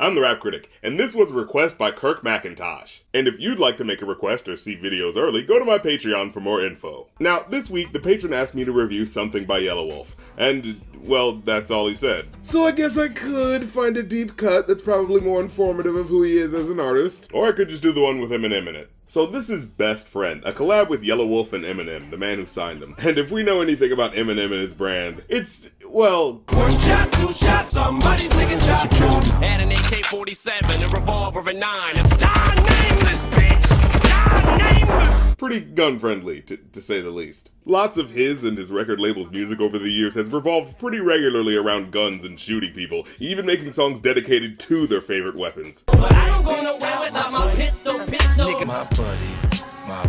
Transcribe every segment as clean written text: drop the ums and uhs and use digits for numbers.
I'm the Rap Critic, and this was a request by Kirk McIntosh. And if you'd like to make a request or see videos early, go to my Patreon for more info. Now, this week, the patron asked me to review something by Yelawolf, and, well, that's all he said. So I guess I could find a deep cut that's probably more informative of who he is as an artist, or I could just do the one with Eminem in it. So this is Best Friend, a collab with Yelawolf and Eminem, the man who signed him. And if we know anything about Eminem and his brand, it's, well... One shot, two shots, somebody's licking shotgun. Add an AK-47, a revolver, a 9. Die nameless, bitch! Die nameless! Pretty gun-friendly, to say the least. Lots of his and his record label's music over the years has revolved pretty regularly around guns and shooting people, even making songs dedicated to their favorite weapons. But I don't go nowhere without my pistol. Nigga, my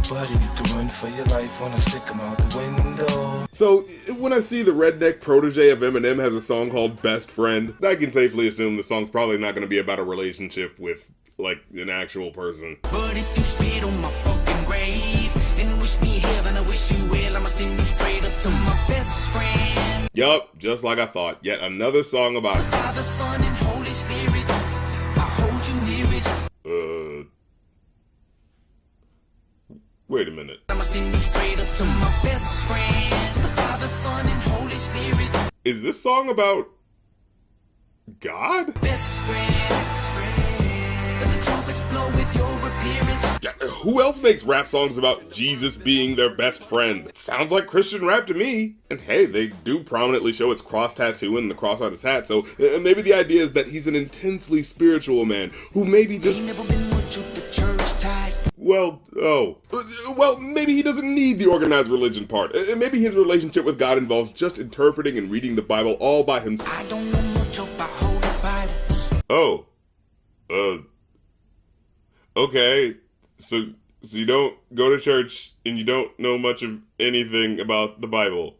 buddy, you can run for your life when I stick him out the window. So, when I see the redneck protege of Eminem has a song called Best Friend, I can safely assume the song's probably not going to be about a relationship with, like, an actual person. But if you spit on my fucking grave and wish me heaven, I wish you well, I'ma send you straight up to my best friend. Yup, just like I thought. Yet another song about Father, Son, and Holy Spirit, I hold you nearest. Wait a minute. I'ma send you straight up to my best friend. The Father, Son, and Holy Spirit. Is this song about God? Best friend. Let the trumpets blow with your appearance. Yeah, who else makes rap songs about Jesus being their best friend? Sounds like Christian rap to me. And hey, they do prominently show his cross tattoo and the cross on his hat, so maybe the idea is that he's an intensely spiritual man who maybe just... Ain't never been much of the church type. Well, maybe he doesn't need the organized religion part. Maybe his relationship with God involves just interpreting and reading the Bible all by himself. I don't know much about holy Bibles. Okay. So you don't go to church and you don't know much of anything about the Bible.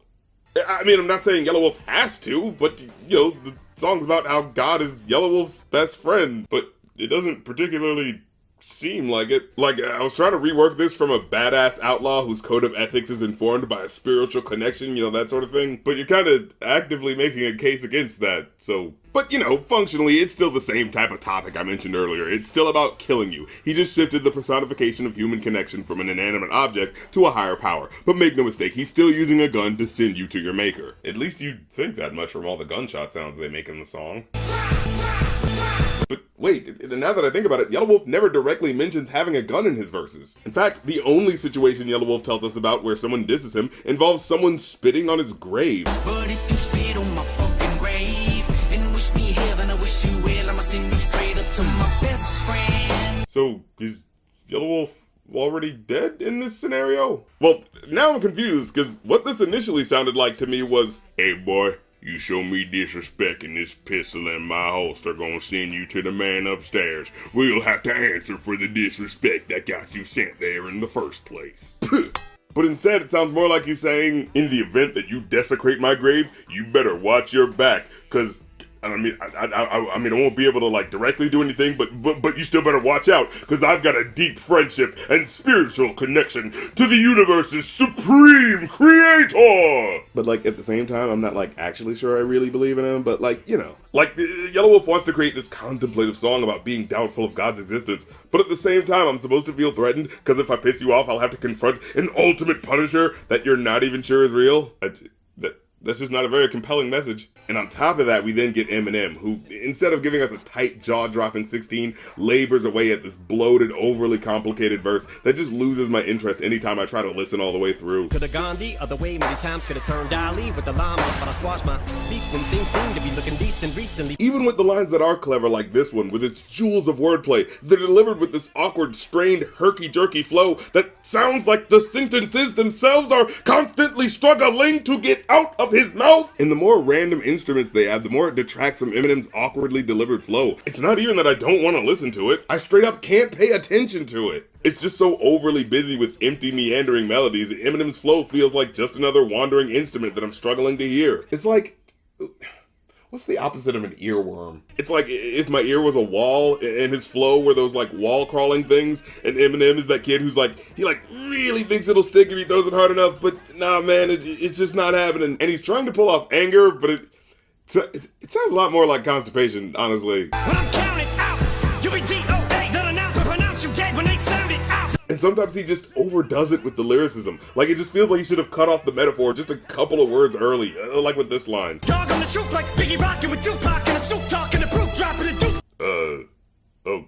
I mean, I'm not saying Yelawolf has to, but, you know, the song's about how God is Yelawolf's best friend, but it doesn't particularly seem like it. Like, I was trying to rework this from a badass outlaw whose code of ethics is informed by a spiritual connection, you know, that sort of thing. But you're kind of actively making a case against that, so... But, you know, functionally, it's still the same type of topic I mentioned earlier. It's still about killing you. He just shifted the personification of human connection from an inanimate object to a higher power. But make no mistake, he's still using a gun to send you to your maker. At least you'd think that much from all the gunshot sounds they make in the song. But wait, now that I think about it, Yelawolf never directly mentions having a gun in his verses. In fact, the only situation Yelawolf tells us about where someone disses him involves someone spitting on his grave. But if you spit on my fucking grave and wish me heaven, I wish you well, I'ma send you straight up to my best friend. So, is Yelawolf already dead in this scenario? Well, now I'm confused, because what this initially sounded like to me was, "Hey boy, you show me disrespect and this pistol in my holster gonna send you to the man upstairs. We'll have to answer for the disrespect that got you sent there in the first place." But instead, it sounds more like you saying, in the event that you desecrate my grave, you better watch your back, cause... I mean, I won't be able to, like, directly do anything, but you still better watch out, because I've got a deep friendship and spiritual connection to the universe's supreme creator! But, like, at the same time, I'm not, like, actually sure I really believe in him, but, like, you know. Like, Yelawolf wants to create this contemplative song about being doubtful of God's existence, but at the same time, I'm supposed to feel threatened, because if I piss you off, I'll have to confront an ultimate punisher that you're not even sure is real? That's just not a very compelling message. And on top of that, we then get Eminem, who, instead of giving us a tight, jaw-dropping 16, labors away at this bloated, overly complicated verse that just loses my interest anytime I try to listen all the way through. Could have gone the other way many times, could have turned Ali with the llama, but I squashed my beefs and things seem to be looking decent recently. Even with the lines that are clever like this one, with its jewels of wordplay, they're delivered with this awkward, strained, herky-jerky flow that sounds like the sentences themselves are constantly struggling to get out of his mouth. And the more random instruments they add, the more it detracts from Eminem's awkwardly delivered flow. It's not even that I don't want to listen to it, I straight up can't pay attention to it. It's just so overly busy with empty, meandering melodies that Eminem's flow feels like just another wandering instrument that I'm struggling to hear. It's like... what's the opposite of an earworm? It's like if my ear was a wall and his flow were those like wall crawling things, and Eminem is that kid who's like, he like really thinks it'll stick if he throws it hard enough, but nah man, it's just not happening. And he's trying to pull off anger, but it sounds a lot more like constipation, honestly. When I'm counting out You be DOA, that announcement pronounce you dead when they sound it out. And sometimes he just overdoes it with the lyricism. Like, it just feels like he should have cut off the metaphor just a couple of words early, like with this line. Dog on the truth like Biggie rockin' with Tupac and a suit talking the proof dropping the deuce. Oh.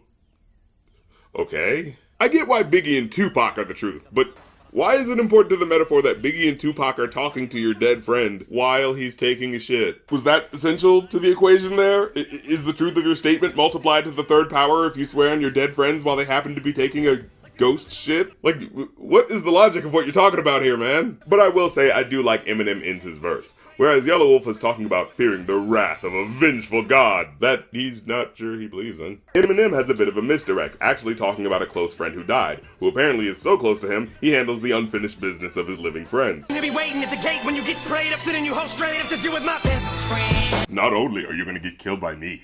Okay. I get why Biggie and Tupac are the truth, but why is it important to the metaphor that Biggie and Tupac are talking to your dead friend while he's taking a shit? Was that essential to the equation there? Is the truth of your statement multiplied to the third power if you swear on your dead friends while they happen to be taking a ghost shit? Like, what is the logic of what you're talking about here, man? But I will say I do like Eminem ends his verse. Whereas Yelawolf is talking about fearing the wrath of a vengeful god that he's not sure he believes in. Eminem has a bit of a misdirect, actually talking about a close friend who died, who apparently is so close to him, he handles the unfinished business of his living friends. You'll be waiting at the gate when you get sprayed up, sitting you home straight up to deal with my best friend. Not only are you gonna get killed by me,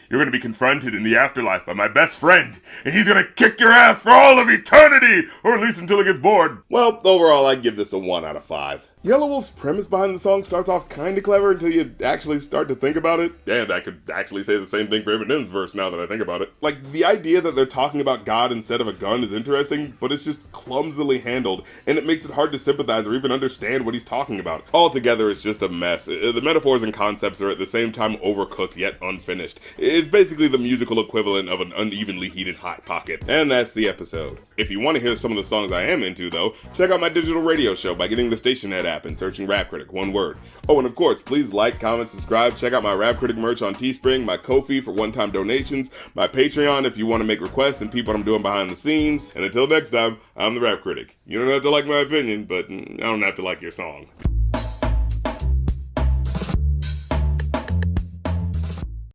you're gonna be confronted in the afterlife by my best friend, and he's gonna kick your ass for all of eternity, or at least until he gets bored. Well, overall, I'd give this a 1 out of 5. Yelawolf's premise behind the song starts off kinda clever until you actually start to think about it. And I could actually say the same thing for Eminem's verse now that I think about it. Like, the idea that they're talking about God instead of a gun is interesting, but it's just clumsily handled, and it makes it hard to sympathize or even understand what he's talking about. Altogether, it's just a mess. The metaphors and concepts are at the same time overcooked yet unfinished. It's basically the musical equivalent of an unevenly heated Hot Pocket. And that's the episode. If you want to hear some of the songs I am into, though, check out my digital radio show by getting the Stationhead app and searching Rap Critic, one word. Oh, and of course, please like, comment, subscribe, check out my Rap Critic merch on Teespring, my Ko-fi for one-time donations, my Patreon if you want to make requests and peep what I'm doing behind the scenes. And until next time, I'm the Rap Critic. You don't have to like my opinion, but I don't have to like your song.